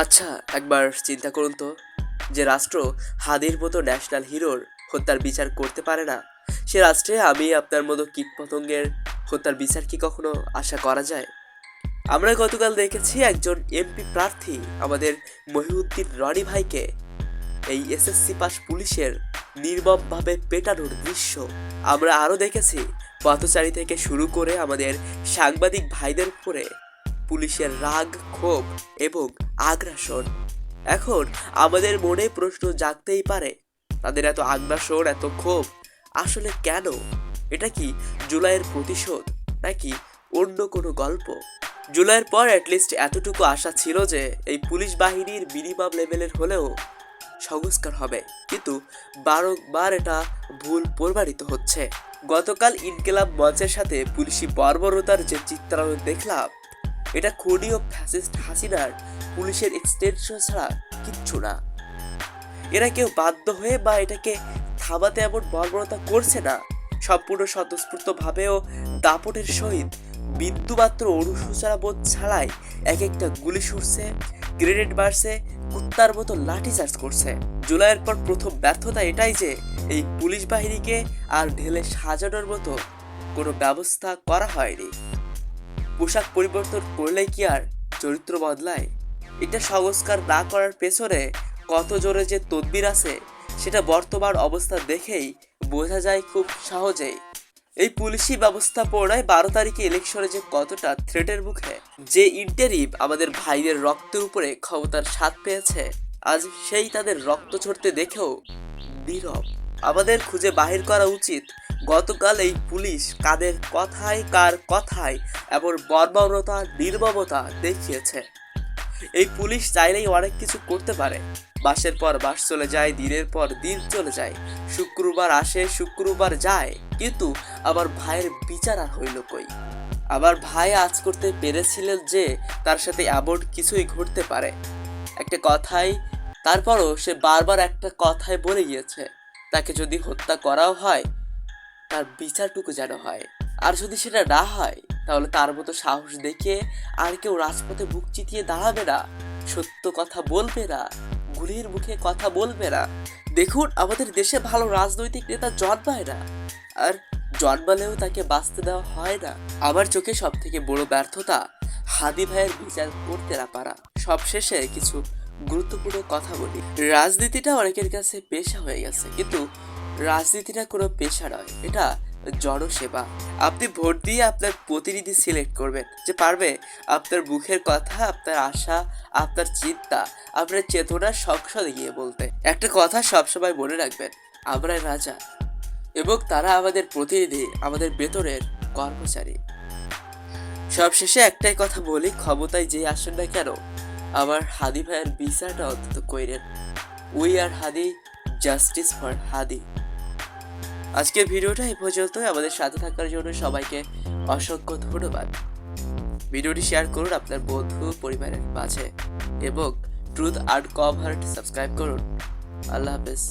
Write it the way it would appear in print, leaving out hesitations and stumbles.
আচ্ছা, একবার চিন্তা করুন তো, যে রাষ্ট্র হাদির মতো ন্যাশনাল হিরোর হত্যার বিচার করতে পারে না, সে রাষ্ট্রে আমি আপনার মতো কীটপতঙ্গের হত্যার বিচার কি কখনো আশা করা যায়? আমরা গতকাল দেখেছি একজন এমপি প্রার্থী আমাদের মহিউদ্দিন রনি ভাইকে এই এসএসসি পাস পুলিশের নির্মমভাবে পেটানোর দৃশ্য। আমরা আরও দেখেছি পথচারী থেকে শুরু করে আমাদের সাংবাদিক ভাইদের উপরে পুলিশের রাগ, ক্ষোভ এবং আগ্রাসন। এখন আমাদের মনে প্রশ্ন জাগতেই পারে, তাদের এত আগ্রাসন, এত ক্ষোভ আসলে কেন? এটা কি জুলাইয়ের প্রতিশোধ, নাকি অন্য কোনো গল্প? জুলাইয়ের পর অ্যাটলিস্ট এতটুকু আশা ছিল যে এই পুলিশ বাহিনীর মিনিমাম লেভেলের হলেও সংস্কার হবে, কিন্তু বারংবার এটা ভুল প্রমাণিত হচ্ছে। গতকাল ইনকিলাব মঞ্চের সাথে পুলিশি বর্বরতার যে চিত্রায়ন দেখলাম, এটা খুনি ও ফ্যাসিস্ট হাসিনার পুলিশের এক্সটেনশন ছাড়া কিচ্ছু না। এরা কেউ বাধ্য হয়ে বা এটাকে থামাতে এমন বর্বরতা করছে না, সম্পূর্ণ স্বতঃস্ফূর্তভাবে ও দাপটের সহিত বিন্দুমাত্র অনুশোচনা বোধ ছাড়াই এক একটা গুলি ছুড়ছে, গ্রেনেড মারছে, কুত্তার মতো লাঠিচার্জ করছে। জুলাইয়ের পর প্রথম ব্যর্থতা এটাই যে এই পুলিশ বাহিনীকে আর ঢেলে সাজানোর মতো কোনো ব্যবস্থা করা হয়নি। পোশাক পরিবর্তন করলে কি আর চরিত্র বদলায়? এটা সংস্কার না করার পেছনে কত জোরে যে তদবির আছে, সেটা বর্তমান অবস্থা দেখেই বোঝা যায় খুব সহজেই। এই পুলিশি ব্যবস্থাপনায় 12 তারিখে ইলেকশনে যে কতটা থ্রেটের মুখে, যে ইন্টারিম আমাদের ভাইদের রক্তের উপরে ক্ষমতার স্বাদ পেয়েছে, আজ সেই তাদের রক্ত ঝরতে দেখেও নীরব। আমাদের খুঁজে বাহির করা উচিত গতকাল এই পুলিশ কাদের কথায়, কার কথায় এমন বর্বরতা, নির্মমতা দেখিয়েছে। এই পুলিশ চাইলেই অনেক কিছু করতে পারে। মাসের পর মাস চলে যায়, দিনের পর দিন চলে যায়, শুক্রবার আসে, শুক্রবার যায়, কিন্তু আমার ভাইয়ের বিচার আর হইল কই? আমার ভাই আজ করতে পেরেছিলেন যে তার সাথে এমন কিছুই ঘটতে পারে একটা কথাই। তারপরও সে বারবার একটা কথাই বলে গিয়েছে, তাকে যদি হত্যা করাও হয়, তার বিচারটুকু যেন হয়। আর যদি সেটা না হয়, তাহলে তার মতো সাহস দেখিয়ে আর কেউ রাজপথে বুক চিতিয়ে দাঁড়াবে না, সত্য কথা বলবে না, গুলির মুখে কথা বলবে না। দেখুন, আমাদের দেশে ভালো রাজনৈতিক নেতা জন্মায় না, আর জন্মালেও তাকে বাঁচতে দেওয়া হয় না। আমার চোখে সব থেকে বড় ব্যর্থতা হাদি ভাইয়ের বিচার করতে না পারা। সবশেষে কিছু গুরুত্বপূর্ণ কথা বলি। রাজনীতিটা অনেকের কাছে পেশা হয়ে গেছে, কিন্তু রাজনীতিটা কোনো পেশা নয়, এটা জনসেবা। আপনি ভোট দিয়ে আপনার প্রতিনিধি সিলেক্ট করবেন, যে পারবে আপনার মুখের কথা, আপনার আশা, আপনার চিন্তা, আপনার চেতনা সংসদে গিয়ে বলতে। একটা কথা সবসময় মনে রাখবেন, আমরা রাজা এবং তারা আমাদের প্রতিনিধি, আমাদের বেতনের কর্মচারী। সবশেষে একটাই কথা বলি, ক্ষমতায় যে আসেন না কেন, আমার হাদি ভাইয়ের বিচারটা অন্তত কইরেন। We are Hadi, justice for Hadi. আজকের ভিডিওটা এই পর্যন্তই। আমাদের সাথে থাকার জন্য সবাইকে অসংখ্য ধন্যবাদ। ভিডিওটি শেয়ার করুন আপনার বন্ধু পরিবারের মাঝে এবং ট্রুথ আনকভার্ড সাবস্ক্রাইব করুন। আল্লাহ হাফেজ।